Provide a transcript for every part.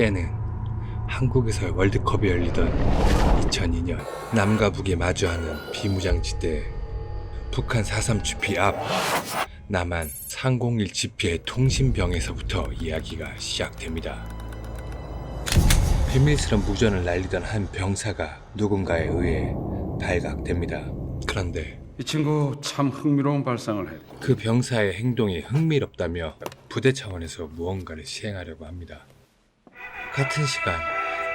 때는 한국에서 월드컵이 열리던 2002년 남과 북이 마주하는 비무장지대 북한 4.3 GP 앞 남한 301 GP의 통신병에서부터 이야기가 시작됩니다. 비밀스런 무전을 날리던 한 병사가 누군가에 의해 발각됩니다. 그런데 이 친구 참 흥미로운 발상을 했고 그 병사의 행동이 흥미롭다며 부대 차원에서 무언가를 시행하려고 합니다. 같은 시간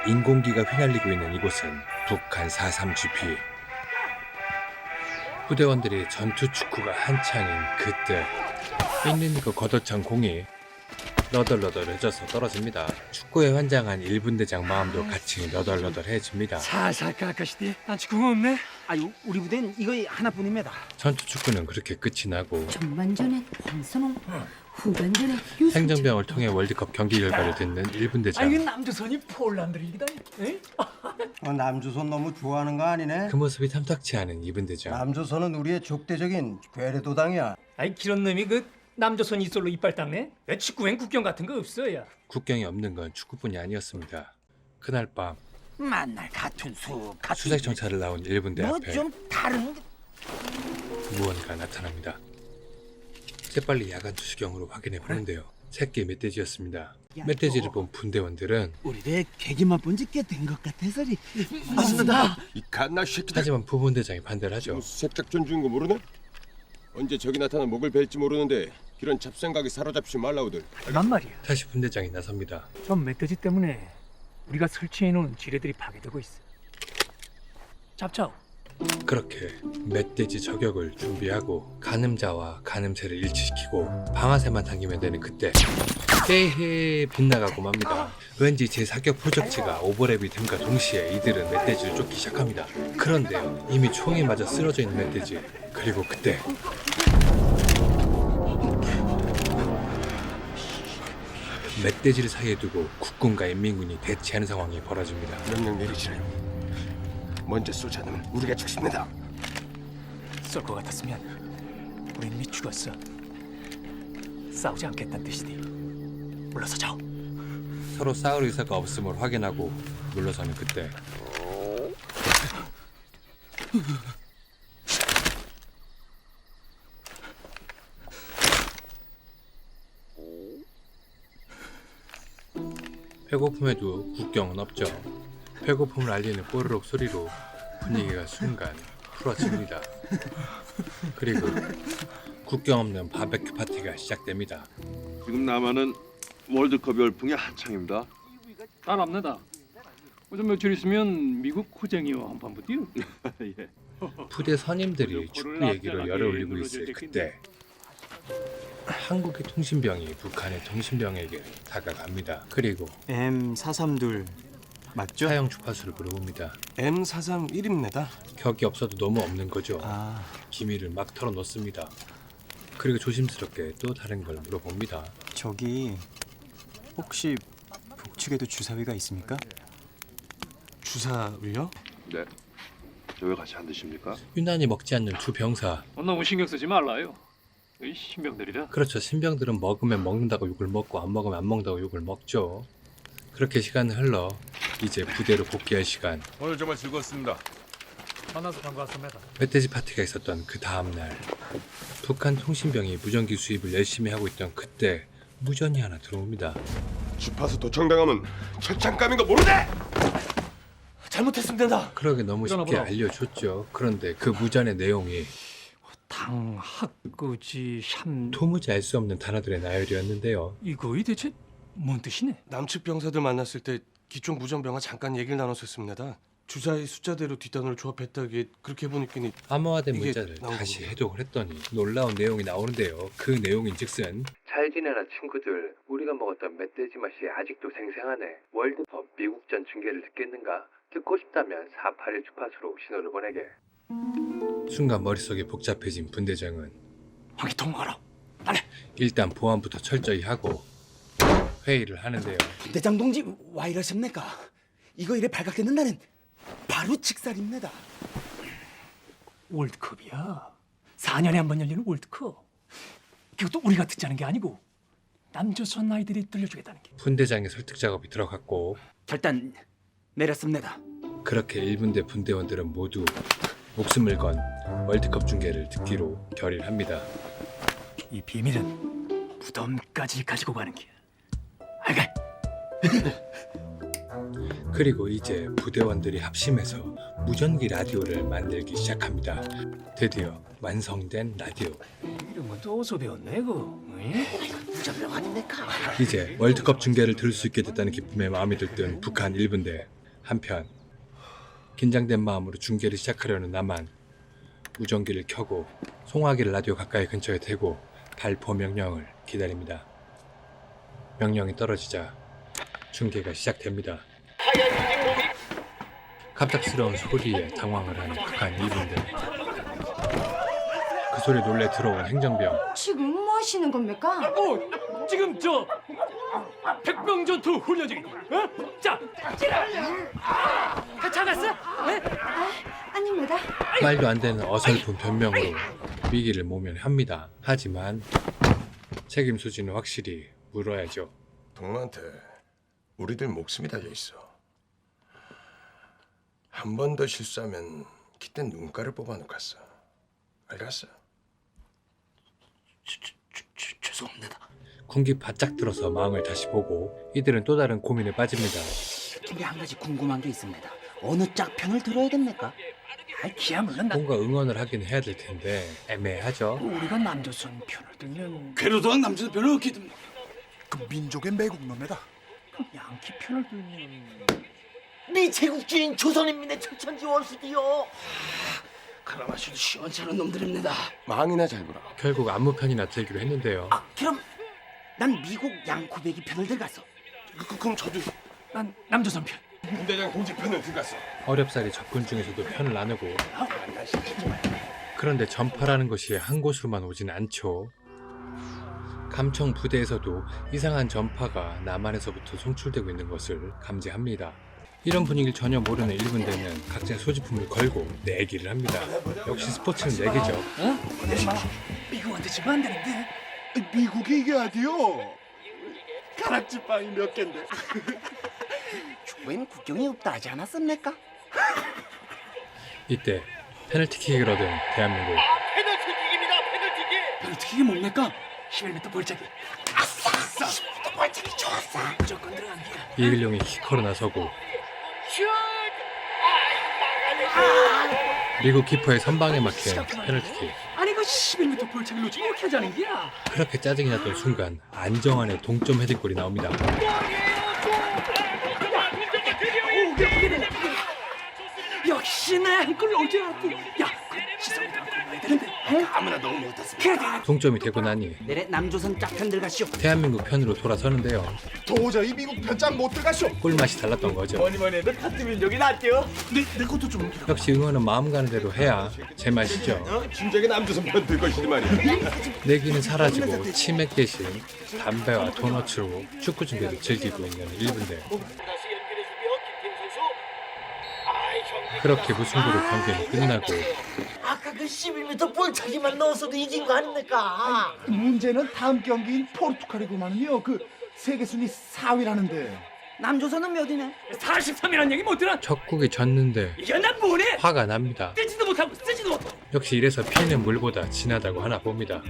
인공기가 휘날리고 있는 이곳은 북한 4.3 GP. 부대원들이 전투 축구가 한창인 그때 있는 이거 걷어찬 공이 너덜너덜해져서 떨어집니다. 축구에 환장한 1분대장 마음도 같이 너덜너덜해집니다. 살살 깎으시디. 난 축구가 없네. 아유, 우리 부대는 이거 하나뿐입니다. 전투 축구는 그렇게 끝이 나고 전반전에 황선홍, 후반전에 유승철. 행정병을 통해 월드컵 경기 결과를 듣는 아 이게 1분대장. 남조선이 폴란드를 이기다니. 남조선 너무 좋아하는 거 아니네? 그 모습이 탐탁치 않은 2분대장. 남조선은 우리의 적대적인 괴뢰도당이야. 아이 그런 놈이 그 남조선 이솔로 이빨 닦네. 왜 축구엔 국경 같은 거 없어야. 국경이 없는 건 축구뿐이 아니었습니다. 그날 밤 만날 같은 수, 같은 수색정찰을 나온 1분대 앞에 뭐좀 다른 무언가 나타납니다. 재빨리 야간 투시경으로 확인해 보는데요. 새끼 멧돼지였습니다. 멧돼지를 본 분대원들은 우리의 계기만 본 지 꽤 된 것 같아서리. 맞습니다. 이 갓나 새끼들 하지만 부분대장이 반대를 하죠. 지금 수색작전 중인 거 모르네? 언제 적이 나타나 목을 벨지 모르는데 그런 잡생각이 사로잡지 말라우들. 난 말이야. 다시 분대장이 나섭니다. 저 멧돼지 때문에 우리가 설치해놓은 지뢰들이 파괴되고 있어. 잡자오. 그렇게 멧돼지 저격을 준비하고 가늠자와 가늠새를 일치시키고 방아쇠만 당기면 되는 그때 헤헤 빗나가고 맙니다. 왠지 제 사격 포적지가 오버랩이 됨과 동시에 이들은 멧돼지를 쫓기 시작합니다. 그런데요, 이미 총에 맞아 쓰러져 있는 멧돼지. 그리고 그때 멧돼지를 사이에 두고 국군과 인민군이 대치하는 상황이 벌어집니다. 명령 내리시라요. 먼저 쏘지 않으면 우리가 죽습니다. 쏠 것 같았으면 우린 이미 죽었어. 싸우지 않겠다는 뜻이니 물러서자오. 서로 싸울 의사가 없음을 확인하고 물러서는 그때 배고픔에도 국경은 없죠. 배고픔을 알리는 뽀르륵 소리로 분위기가 순간 풀어집니다. 그리고 국경 없는 바베큐 파티가 시작됩니다. 지금 남한은 월드컵 열풍이 한창입니다. 따랍니다. 좀 며칠 있으면 미국 호쟁이와 한판 붙디요. 예. 부대 선임들이 축구 얘기로 열을 올리고 있을 그때 한국의 통신병이 북한의 통신병에게 다가갑니다. 그리고 M432 맞죠? 사형 주파수를 물어봅니다. M431입니다. 격이 없어도 너무 없는 거죠. 아, 기밀을 막 털어놓습니다. 그리고 조심스럽게 또 다른 걸 물어봅니다. 저기 혹시 북측에도 주사위가 있습니까? 주사위요? 네. 저 왜 같이 안 드십니까? 유난히 먹지 않는 두 병사. 너무 신경 쓰지 말라요. 이 신병들이라. 그렇죠. 신병들은 먹으면 먹는다고 욕을 먹고 안 먹으면 안 먹는다고 욕을 먹죠. 그렇게 시간은 흘러 이제 부대로 복귀할 시간. 오늘 정말 즐거웠습니다. 만나서 반가웠습니다. 멧돼지 파티가 있었던 그 다음날 북한 통신병이 무전기 수입을 열심히 하고 있던 그때 무전이 하나 들어옵니다. 주파수 도청당하면 철창감인 거 모르네? 잘못했으면 된다. 그러게 너무 쉽게 일어나보라. 알려줬죠. 그런데 그 무전의 내용이 당학거지 샴 도무지 알 수 없는 단어들의 나열이었는데요. 이거이 대체 뭔 뜻이네? 남측 병사들 만났을 때 기총 무전병과 잠깐 얘기를 나눴었습니다. 주사위 숫자대로 뒷단어를 조합했다기에 그렇게 해보니까 암호화된 이게 문자를 나온 다시 겁니다. 해독을 했더니 놀라운 내용이 나오는데요. 그 내용인즉슨 잘 지내라 친구들. 우리가 먹었던 멧돼지 맛이 아직도 생생하네. 월드컵 미국전 중계를 듣겠는가? 듣고 싶다면 481 주파수로 신호를 보내게. 순간 머릿속이 복잡해진 분대장은 황희 통화하라. 일단 보안부터 철저히 하고 회의를 하는데요. 대장 동지 와 이러십니까? 이거 이래 발각되는 날은 바로 직살입니다. 월드컵이야. 4년에 한 번 열리는 월드컵. 그것도 우리가 듣자는 게 아니고 남조선 아이들이 들려주겠다는 게. 분대장의 설득 작업이 들어갔고 결단 내렸습니다. 그렇게 1분대 분대원들은 모두 목숨을 건 월드컵 중계를 듣기로 결의합니다. 이 비밀은 무덤까지 가지고 가는 게. 알가. 그리고 이제 부대원들이 합심해서 무전기 라디오를 만들기 시작합니다. 드디어 완성된 라디오. 이런 것도 어디서 배웠네 그. 무전병 아닙니까? 이제 월드컵 중계를 들을 수 있게 됐다는 기쁨에 마음이 들뜬 북한 1분대. 한편 긴장된 마음으로 중계를 시작하려는 남한 무전기를 켜고 송화기를 라디오 가까이 근처에 대고 발포 명령을 기다립니다. 명령이 떨어지자 중계가 시작됩니다. 갑작스러운 소리에 당황을 하는 북한 1분대. 그 소리에 놀래 들어온 행정병. 지금 뭐 하시는 겁니까? 지금 저 백병전투 훈련 중이니. 어? 자, 작았어? 아닙니다. 말도 안 되는 어설픈 변명으로 위기를 모면합니다. 하지만 책임 소지는 확실히 물어야죠. 동무한테 우리들 목숨이 달려 있어. 한 번 더 실수하면 그때 눈가를 뽑아놓겠어. 알겠어? 죄송합니다. 군기 바짝 들어서 마음을 다시 보고 이들은 또 다른 고민에 빠집니다. 근데 한 가지 궁금한 게 있습니다. 어느 짝 편을 들어야 됩니까? 기야 물론 뭔가 응원을 하긴 해야 될 텐데 애매하죠. 우리가 남조선 편을 들면 괴로도한 남자들 별로 없게 됩니다. 그 민족의 매국노입니다. 양키 편을 들면 네 제국주의인 조선인민의 철천지 원수디요. 가라마시도 시원찮은 놈들입니다. 망이나 잘 보라. 결국 아무 편이나 들기로 했는데요. 그럼 난 미국 양코배기 편을 들어갔어. 그럼 저도 난 남조선 편. 군대장 동지편을 들어갔어. 어렵사리 적군 중에서도 편을 나누고 그런데 전파라는 것이 한 곳으로만 오진 않죠. 감청 부대에서도 이상한 전파가 남한에서부터 송출되고 있는 것을 감지합니다. 이런 분위기를 전혀 모르는 1분대는 각자 소지품을 걸고 내기를 합니다. 역시 스포츠는 내기죠. 미국한테 지면 안 되는데. 미국이 이겨야지요. 가락지빵이 몇 갠데. 축구에는 국경이 없다 하지 않았습니까? 이때 페널티킥을 얻은 대한민국. 페널티킥이 뭡니까? 11m 벌차기. 아싸! 11m 벌차기 좋았어. 무조건 들어간 기야. 이글용이 키커로 나서고 미국 키퍼의 선방에 막힌 페널티킥. 아니 그 11m 벌차기 놓치면 어떻게 하자는 기야? 그렇게 짜증이 났던 순간 안정환의 동점 헤딩골이 나옵니다. 역시 내 한골 어제 알았고. 야, 그 지성이도 한골 넣어야 되는데. 아무나 너무 못했어. 동점이 되고 나니 내래 남조선 짝편 들어가시오. 대한민국 편으로 돌아서는데요. 도저히 미국 편짱 못 들어가쇼. 꿀맛이 달랐던 거죠. 뭐니 해도 같은 민족이 낫죠. 내 것도 좀 옮기라. 역시 응원은 마음 가는 대로 해야 제맛이죠. 진작에 남조선 편 들것이지 말이야. 내기는 사라지고 치맥 대신 담배와 도너츠로 축구 중계를 즐기고 있는 1분대. 그렇게 무승부로 경기는 끝나고 아까 그 11m 볼차기만 넣어서도 이긴 거 아닙니까? 문제는 다음 경기인 포르투갈이구만요. 그 세계 순위 4위라는데. 남조선은 몇이네? 43이라는 얘기 못 들어? 척국이 졌는데 이게 난 뭐래? 화가 납니다. 뜨지도 못하고 쓰지도 못하고. 역시 이래서 피는 물보다 진하다고 하나 봅니다.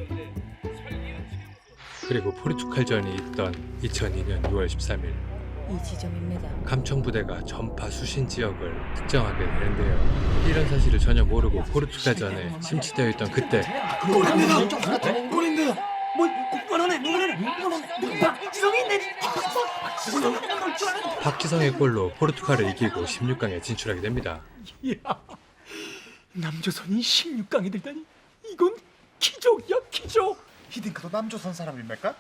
그리고 포르투갈전이 있던 2002년 6월 13일 이 지점입니다. 감청부대가 전파 수신 지역을 특정하게 되는데요. 이런 사실을 전혀 모르고 포르투갈전에 심취되어 있던 그때 골인데. 뭐 국번하네 누구네? 박지성이 내리. 박지성의 골로 포르투갈을 이기고 16강에 진출하게 됩니다. 이야, 남조선이 16강에 들다니 이건 기적이야 기적. 히딩크도 남조선 사람입니까?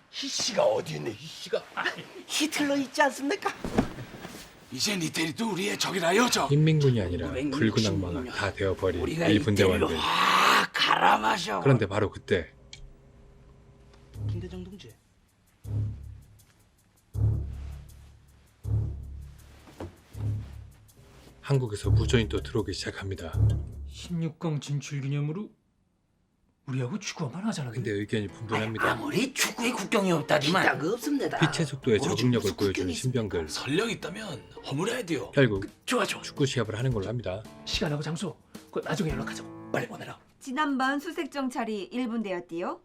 희씨가 어디 있네 희씨가. 히틀러 있지 않습니까? 이젠 이태리도 우리의 적이라요, 저. 인민군이 아니라 붉은 악마가 다 되어버린 이 분대원들. 가라 마셔. 그런데 바로 그때 김대중 동지. 한국에서 무전이 또 들어오기 시작합니다. 16강 진출 기념으로 우리하고 축구만 하잖아. 근데 의견이 분분합니다. 아무리 축구에 국경이 없다지만 기다가 없습니다. 빛의 속도에 적응력을 보여주는 신병들. 설령 있다면 허물어야 돼요. 결국 좋아. 축구 시합을 하는 걸로 합니다. 시간하고 장소 그거 나중에 연락하자고. 빨리 보내라. 지난번 수색 정찰이 1분대였디요.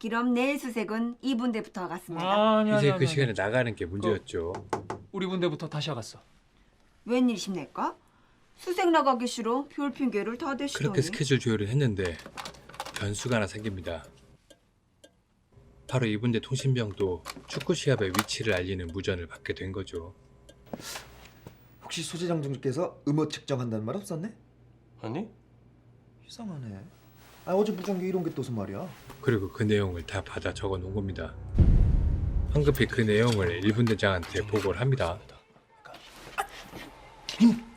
그럼 내일 수색은 2분대부터 갔습니다. 이제 그 시간에 나가는 게 문제였죠. 우리 분대부터 다시 하갔어. 웬일이십니까? 수색 나가기 싫어 별 핑계를 다 대시더니. 그렇게 스케줄 조율을 했는데 변수가 하나 생깁니다. 바로 이분대 통신병도 축구 시합의 위치를 알리는 무전을 받게 된 거죠. 혹시 소재장님께서 음호 측정한다는 말 없었네? 아니? 이상하네. 어제 무전기 이런 게 또 무슨 말이야? 그리고 그 내용을 다 받아 적어 놓은 겁니다. 황급히 그 내용을 1분대장한테 보고를 합니다.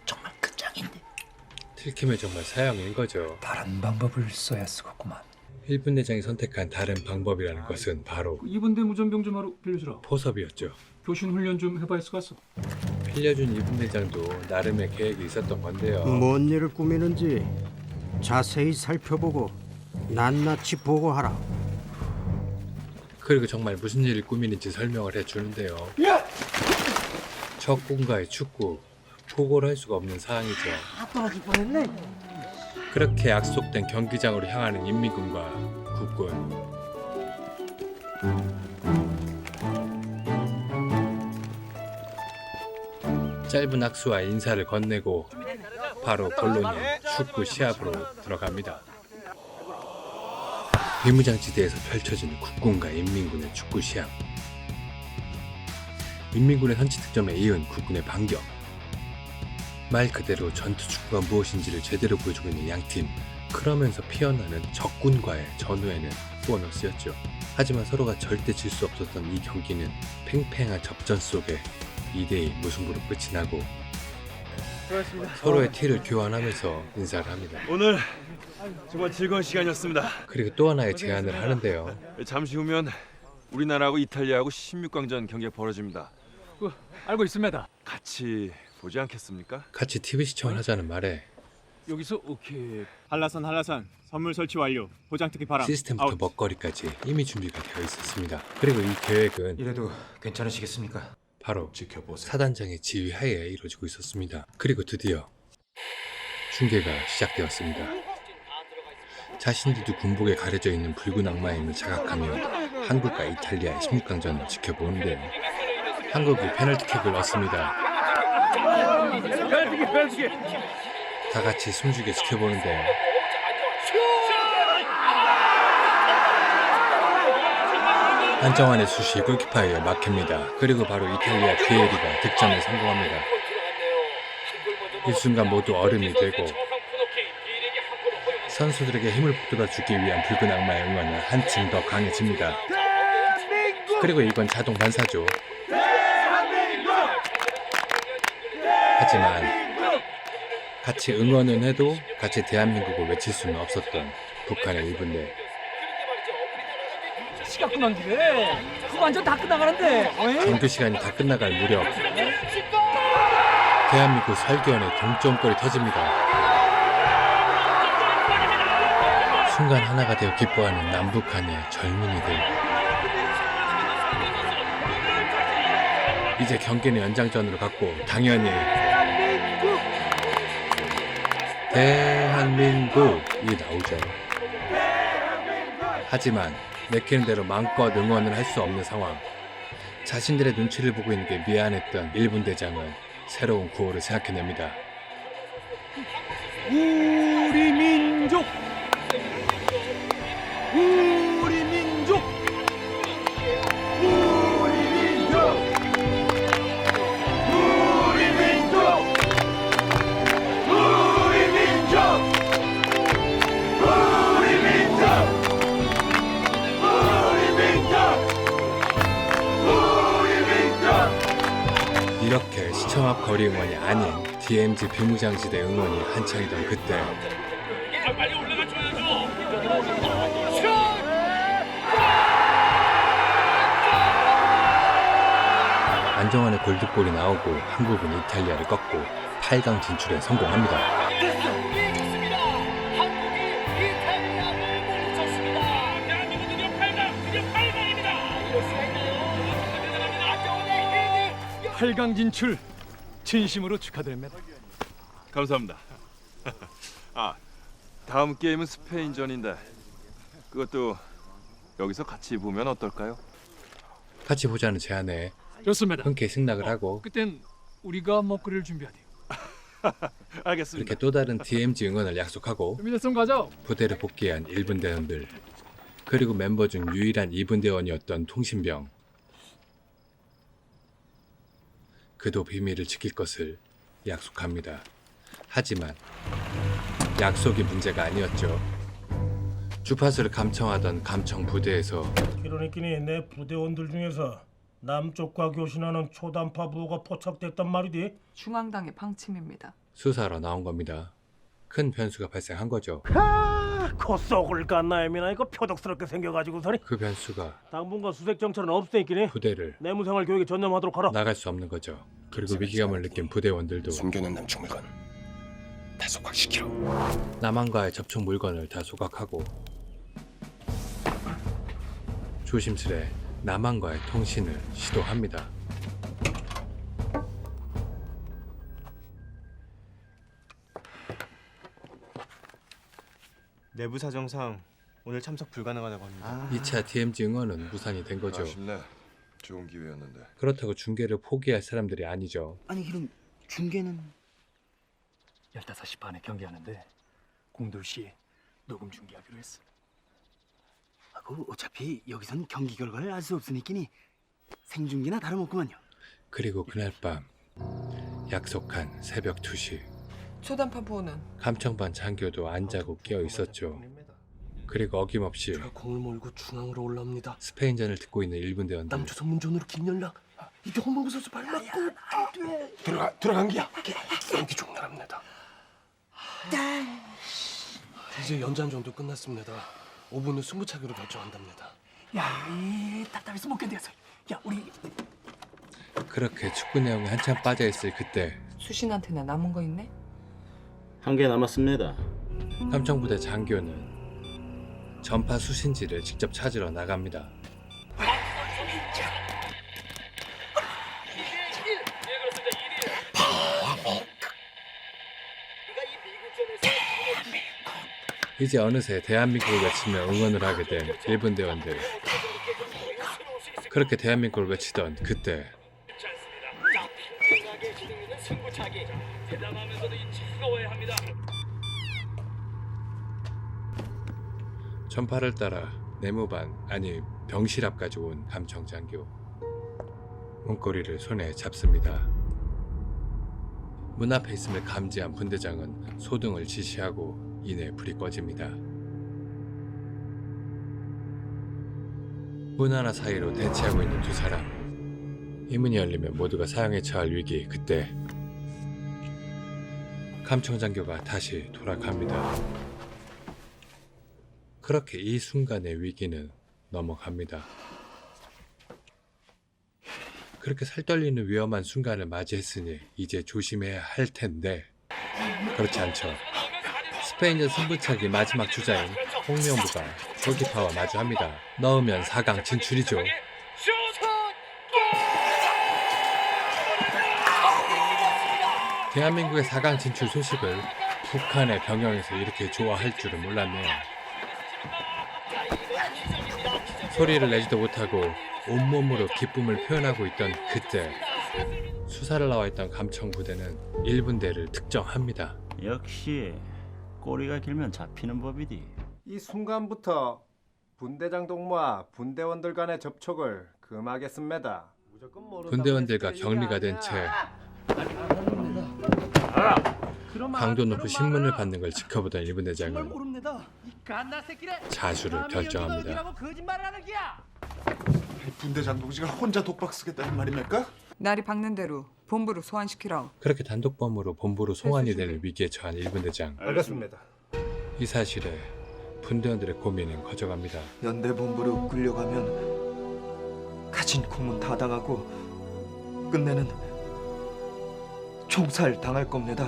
정말 끝장인데. 틀키면 정말 사형인 거죠. 다른 방법을 써야 쓰겠구만. 1분대장이 선택한 다른 방법이라는 것은 바로 2분대 무전병 좀 하러 빌려주라. 포섭이었죠. 교신 훈련 좀 해봐 했어. 빌려준 2분대장도 나름의 계획이 있었던 건데요. 뭔 일을 꾸미는지 자세히 살펴보고 낱낱이 보고하라. 그리고 정말 무슨 일을 꾸미는지 설명을 해주는데요. 적군과의 축구, 보고를 할 수가 없는 상황이죠. 떨어질 뻔했네. 그렇게 약속된 경기장으로 향하는 인민군과 국군. 짧은 악수와 인사를 건네고 바로 본론인 축구 시합으로 들어갑니다. 비무장지대에서 펼쳐지는 국군과 인민군의 축구 시합. 인민군의 선취 득점에 이은 국군의 반격. 말 그대로 전투 축구가 무엇인지를 제대로 보여주고 있는 양팀. 그러면서 피어나는 적군과의 전후에는 보너스였죠. 하지만 서로가 절대 질 수 없었던 이 경기는 팽팽한 접전 속에 2대2 무승부로 끝이 나고 서로의 티를 교환하면서 인사를 합니다. 오늘 정말 즐거운 시간이었습니다. 그리고 또 하나의 제안을 하는데요. 잠시 후면 우리나라하고 이탈리아하고 16강전 경기가 벌어집니다. 알고 있습니다. 같이 보지 않겠습니까? 같이 TV 시청을 하자는 말에 여기서 오케이. 한라산 선물 설치 완료. 보장 특기 바람. 시스템부터 먹거리까지 이미 준비가 되어 있었습니다. 그리고 이 계획은 이래도 괜찮으시겠습니까? 바로 사단장의 지휘하에 이루어지고 있었습니다. 그리고 드디어 중계가 시작되었습니다. 자신들도 군복에 가려져 있는 붉은 악마의 힘을 자각하며 한국과 이탈리아의 16강전을 지켜보는데요. 한국이 페널티킥을 얻습니다. 다 같이 숨죽여 지켜보는데 안정환의 슛이 골키퍼에 막힙니다. 그리고 바로 이탈리아 비에리가 득점에 성공합니다. 이 순간 모두 얼음이 되고 선수들에게 힘을 북돋아주기 위한 붉은 악마의 응원은 한층 더 강해집니다. 그리고 이건 자동 반사죠. 하지만 같이 응원은 해도 같이 대한민국을 외칠 수는 없었던 북한의 1분대. 시간 끝난 길에 그거 완전 다 끝나가는데. 정규 시간이 다 끝나갈 무렵 대한민국 설교원의 동점골이 터집니다. 순간 하나가 되어 기뻐하는 남북한의 젊은이들. 이제 경기는 연장전으로 갔고 당연히 대한민국이 나오죠. 하지만 내키는 대로 마음껏 응원을 할 수 없는 상황. 자신들의 눈치를 보고 있는 게 미안했던 1분대장은 새로운 구호를 생각해냅니다. 우리 민족. 우리 민족. 우리 민족. 우리 민족. 우리 민족. 우리 민족. 이렇게 시청 앞 거리 응원이 아닌 DMZ 비무장지대 응원이 한창이던 그때 안정환의 골드골이 나오고 한국은 이탈리아를 꺾고 8강 진출에 성공합니다. 8강 진출 진심으로 축하드립니다. 감사합니다. 아, 다음 게임은 스페인전인데 그것도 여기서 같이 보면 어떨까요? 같이 보자는 제안에 좋습니다. 흔쾌히 승낙을 하고 그땐 우리가 먹거리를 준비하대요. 알겠습니다. 이렇게 또 다른 DMZ 응원을 약속하고 준비됐으면 가자. 부대를 복귀한 1분 대원들, 그리고 멤버 중 유일한 2분 대원이었던 통신병. 그도 비밀을 지킬 것을 약속합니다. 하지만 약속이 문제가 아니었죠. 주파수를 감청하던 감청 부대에서 그러니끼니 내 부대원들 중에서 남쪽과 교신하는 초단파 부호가 포착됐단 말이디. 중앙당의 방침입니다. 수사로 나온 겁니다. 큰 변수가 발생한 거죠. 코 쏙을 깐나야미나 이거 표독스럽게 생겨가지고서니 그 변수가 당분간 수색 정찰은 없으니끼니 부대를 내무생활 교육에 전념하도록 하라. 나갈 수 없는 거죠. 그리고 위기감을 느낀 부대원들도 숨겨놓은 남쪽 물건 다 소각시키러. 남한과의 접촉 물건을 다 소각하고 조심스레 남한과의 통신을 시도합니다. 내부 사정상 오늘 참석 불가능하다고 합니다. 2차 DMZ 응원은 무산이 된 거죠. 아쉽네. 좋은 기회였는데. 그렇다고 중계를 포기할 사람들이 아니죠. 아니 그럼 중계는 15시 반에 경기하는데 02시에 녹음 중계하기로 했어. 그 어차피 여기선 경기 결과를 알 수 없으니끼니 생중계나 다름없구만요. 그리고 그날 밤 약속한 새벽 2시 초단파 부호는 감청반 장교도 안 자고 깨어 있었죠. 그리고 어김없이 공을 몰고 중앙으로 올라옵니다. 스페인전을 듣고 있는 1분 대원들. 남조선 문전으로 김연락. 이게 홍범구 선수 발 맞고 들어간 기야. 연기 종료합니다. 이제 연장전도 끝났습니다. 5분 후 승부차기로 결정한답니다. 야, 이 답답해서 못 견뎌서. 야, 우리 그렇게 축구 내용에 한참 빠져있을 그때 수신한테나 남은 거 있네? 한 개 남았습니다. 감청부대 장교는 전파 수신지를 직접 찾으러 나갑니다. 이제 어느새 대한민국을 외치며 응원을 하게 된 일본 대원들. 그렇게 대한민국을 외치던 그때 전파를 따라 내무반 아니 병실 앞까지 온 감청장교. 문고리를 손에 잡습니다. 문 앞에 있음을 감지한 분대장은 소등을 지시하고 이내 불이 꺼집니다. 문 하나 사이로 대치하고 있는 두 사람. 이 문이 열리면 모두가 사형에 처할 위기. 그때 감청장교가 다시 돌아갑니다. 그렇게 이 순간의 위기는 넘어갑니다. 그렇게 살떨리는 위험한 순간을 맞이했으니 이제 조심해야 할 텐데 그렇지 않죠. 스페인전 승부차기 마지막 주자인 홍명보가 골키퍼와 마주합니다. 넣으면 4강 진출이죠. 대한민국의 4강 진출 소식을 북한의 병영에서 이렇게 좋아할 줄은 몰랐네요. 소리를 내지도 못하고 온몸으로 기쁨을 표현하고 있던 그때 수사를 나와 있던 감청부대는 1분대를 특정합니다. 역시 꼬리가 길면 잡히는 법이디. 이 순간부터 분대장 동무와 분대원들 간의 접촉을 금하겠습니다. 분대원들과 격리가 된 채 강도 높은 신문을 받는 걸 지켜보던 1분대장은 자수를 결정합니다. 분대장 동지가 혼자 독박 쓰겠다는 말입니까? 날이 밝는 대로 본부로 소환시키라. 그렇게 단독범으로 본부로 송환이 되는 위기에 처한 1분대장. 알겠습니다. 이 사실에 분대원들의 고민은 커져갑니다. 연대 본부로 끌려가면 가진 공문 다 당하고 끝내는 총살 당할 겁니다.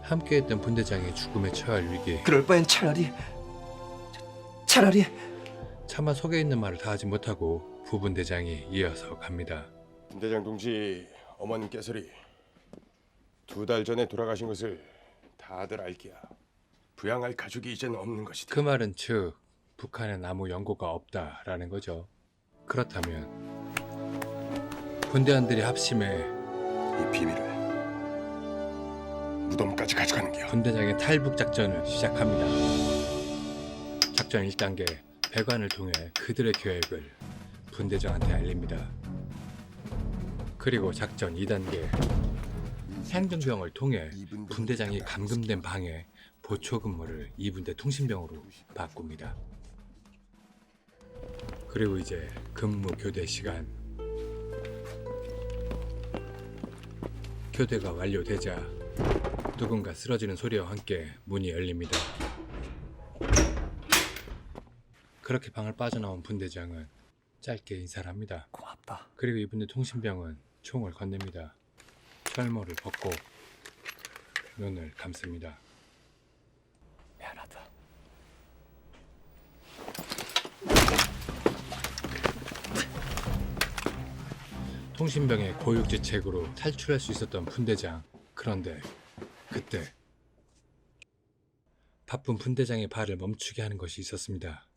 함께했던 분대장이 죽음에 처할 위기. 그럴 바엔 차라리 차마 속에 있는 말을 다 하지 못하고 부분대장이 이어서 갑니다. 분대장 동지 어머님께서리 2달 전에 돌아가신 것을 다들 알기야. 부양할 가족이 이제는 없는 것이다. 그 말은 즉 북한엔 아무 연고가 없다라는 거죠. 그렇다면 분대원들이 합심해 이 비밀을 무덤까지 가져가는 게요. 분대장의 탈북 작전을 시작합니다. 작전 1단계 배관을 통해 그들의 계획을 분대장한테 알립니다. 그리고 작전 2단계 행정병을 통해 분대장이 감금된 방에 보초 근무를 2분대 통신병으로 바꿉니다. 그리고 이제 근무 교대 시간. 교대가 완료되자 누군가 쓰러지는 소리와 함께 문이 열립니다. 그렇게 방을 빠져나온 분대장은 짧게 인사를 합니다. 고맙다. 그리고 2분대 통신병은 총을 건넵니다. 철모를 벗고 눈을 감습니다. 미안하다. 통신병의 고육지책으로 탈출할 수 있었던 분대장. 그런데 그때 바쁜 분대장의 발을 멈추게 하는 것이 있었습니다.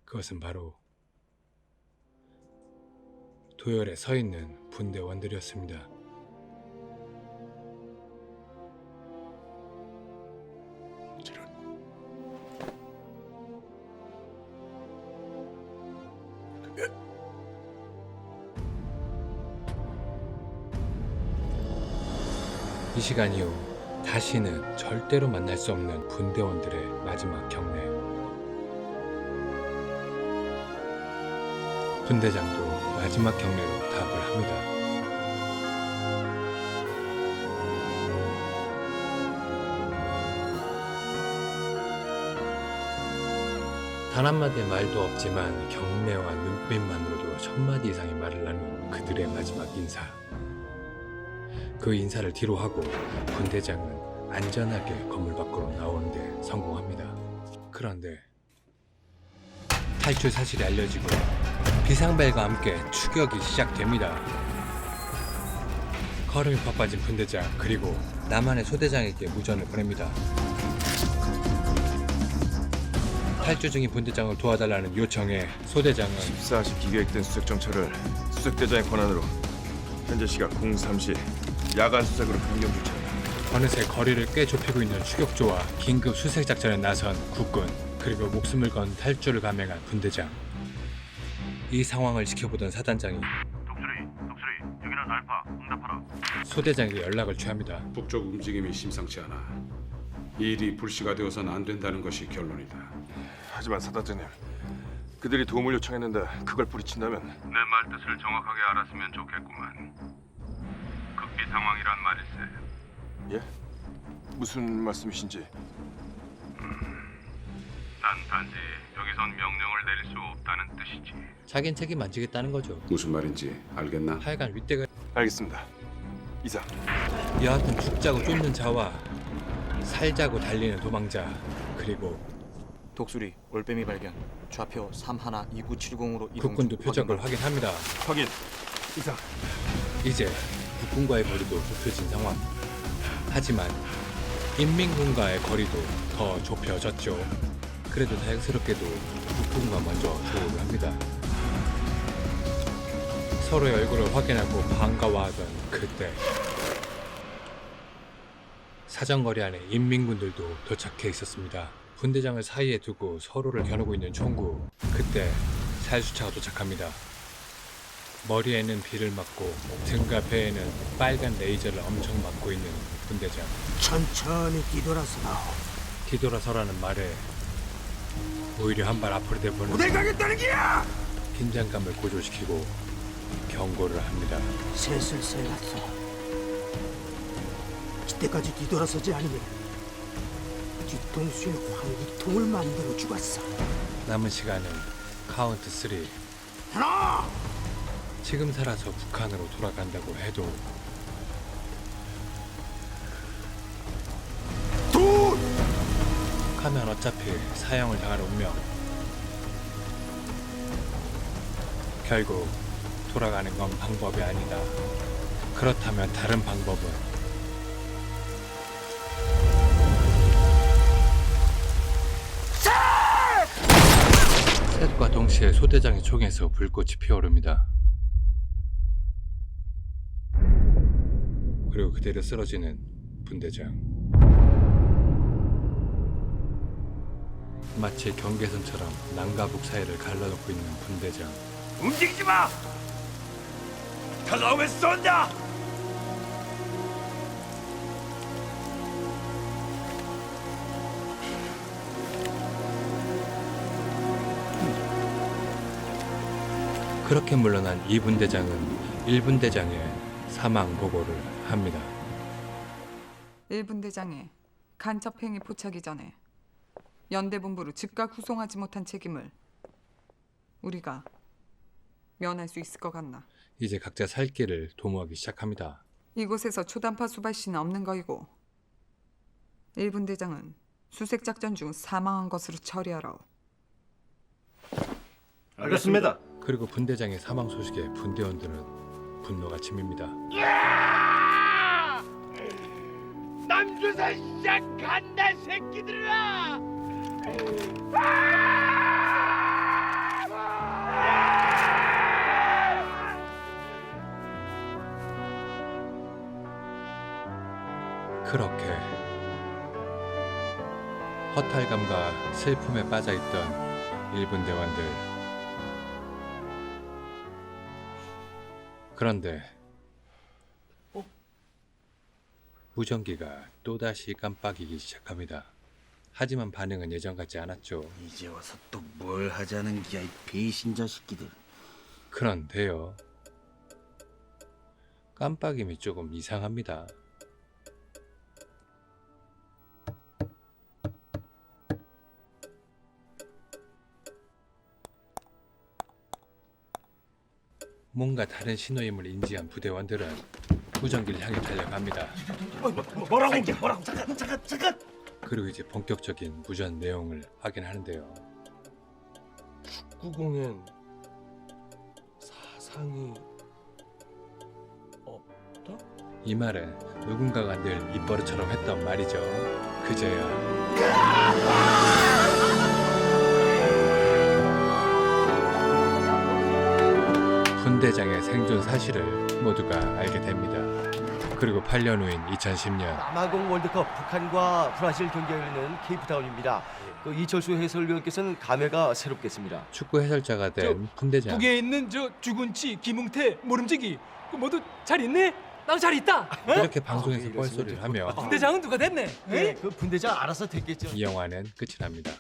그것은 바로 도열에 서 있는 분대원들이었습니다. 이 시간 이후 다시는 절대로 만날 수 없는 분대원들의 마지막 경례. 분대장도 마지막 경례로 답을 합니다. 단 한마디의 말도 없지만 경례와 눈빛만으로도 1000마디 이상의 말을 나눈 그들의 마지막 인사. 그 인사를 뒤로 하고 분대장은 안전하게 건물 밖으로 나오는데 성공합니다. 그런데 탈출 사실이 알려지고 비상벨과 함께 추격이 시작됩니다. 걸음이 바빠진 분대장 그리고 남한의 소대장에게 무전을 보냅니다. 탈주 중인 분대장을 도와달라는 요청에 소대장은 14시 기계획된 수색 정찰을 수색대장의 권한으로 현재 시각 03시 야간 수색으로 변경 조치한다. 어느새 거리를 꽤 좁히고 있는 추격조와 긴급 수색 작전에 나선 국군 그리고 목숨을 건 탈주를 감행한 분대장. 이 상황을 지켜보던 사단장이 독수리, 여기는 알파, 응답하라. 소대장에게 연락을 취합니다. 북쪽 움직임이 심상치 않아. 이 일이 불씨가 되어서는 안 된다는 것이 결론이다. 하지만 사단장님, 그들이 도움을 요청했는데 그걸 뿌리친다면 내 말 뜻을 정확하게 알았으면 좋겠구만. 극비 상황이란 말일세. 예? 무슨 말씀이신지. 난 단지 여기선 명령을 내릴 수 없다는 뜻이지. 자긴 책임 안 지겠다는 거죠. 무슨 말인지 알겠나? 하여간 윗대가 알겠습니다. 이상. 여하튼 죽자고 쫓는 자와 살자고 달리는 도망자 그리고 독수리 올빼미 발견. 좌표 312970으로 이동. 국군도 표적을 확인합니다. 확인. 이상. 이제 국군과의 거리도 좁혀진 상황. 하지만 인민군과의 거리도 더 좁혀졌죠. 그래도 다행스럽게도 국군과 먼저 조우를 합니다. 서로의 얼굴을 확인하고 반가워하던 그때 사정거리 안에 인민군들도 도착해 있었습니다. 분대장을 사이에 두고 서로를 겨누고 있는 총구. 그때 살수차가 도착합니다. 머리에는 비를 맞고 등과 배에는 빨간 레이저를 엄청 맞고 있는 분대장. 천천히 뒤돌아서 나오. 뒤돌아서라는 말에 오히려 한 발 앞으로 내보는 어딜 가겠다는 기야! 긴장감을 고조시키고 경고를 합니다. 셋을 세갔어. 이때까지 뒤돌아서지 않으면 뒤통수에 환기통을 만들어 주겠어. 남은 시간은 카운트 3. 하나! 지금 살아서 북한으로 돌아간다고 해도 둘! 북하면 어차피 사형을 당할 운명. 결국 돌아가는 건 방법이 아니다. 그렇다면 다른 방법은? 셋과 동시에 소대장의 총에서 불꽃이 피어오릅니다. 그리고 그대로 쓰러지는 분대장. 마치 경계선처럼 남과 북 사이를 갈라놓고 있는 분대장. 움직이지 마! 다가오면 쏜다! 그렇게 물러난 2분대장은 1분대장의 사망 보고를 합니다. 1분대장의 간첩행위 포착이 전에 연대본부로 즉각 후송하지 못한 책임을 우리가 면할 수 있을 것 같나? 이제 각자 살 길을 도모하기 시작합니다. 이곳에서 초단파 수발씨는 없는 거이고 1분대장은 수색작전 중 사망한 것으로 처리하라오. 알겠습니다. 그리고 분대장의 사망 소식에 분대원들은 분노가 치밉니다. 남조선 시작한다 새끼들아! 그렇게 허탈감과 슬픔에 빠져있던 1분대원들. 그런데 무전기가 또다시 깜빡이기 시작합니다. 하지만 반응은 예전 같지 않았죠. 이제 와서 또 뭘 하자는 기야, 이 배신자 새끼들. 그런데요, 깜빡임이 조금 이상합니다. 뭔가 다른 신호임을 인지한 부대원들은 무전기를 향해 달려갑니다. 뭐라고 잠깐. 그리고 이제 본격적인 무전 내용을 확인하는데요. 축구공엔 사상이 없다? 이 말은 누군가가 늘 입버릇처럼 했던 말이죠. 그제야 분대장의 생존 사실을 모두가 알게 됩니다. 그리고 8년 후인 2010년 남아공 월드컵 북한과 브라질 경기가 열리는 케이프타운입니다. 그 이철수 해설위원께서는 감회가 새롭겠습니다. 축구 해설자가 된 분대장. 북에 있는 저 주군치, 김웅태, 모름지기 모두 잘 있네? 나도 잘 있다. 이렇게 방송에서 뻘소리를 하며 분대장은 누가 됐네? 네, 그 분대장 알아서 됐겠죠. 이 영화는 끝이 납니다.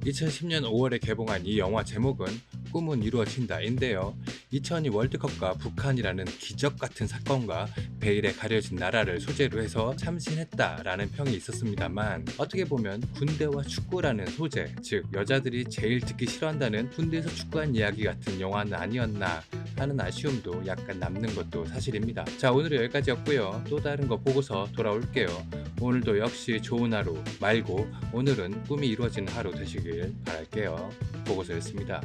2010년 5월에 개봉한 이 영화 제목은 꿈은 이루어진다인데요. 2002 월드컵과 북한이라는 기적 같은 사건과 베일에 가려진 나라를 소재로 해서 참신했다라는 평이 있었습니다만, 어떻게 보면 군대와 축구라는 소재, 즉 여자들이 제일 듣기 싫어한다는 군대에서 축구한 이야기 같은 영화는 아니었나 하는 아쉬움도 약간 남는 것도 사실입니다. 자, 오늘은 여기까지였고요. 또 다른 거 보고서 돌아올게요. 오늘도 역시 좋은 하루 말고 오늘은 꿈이 이루어지는 하루 되시길 바랄게요. 보고서였습니다.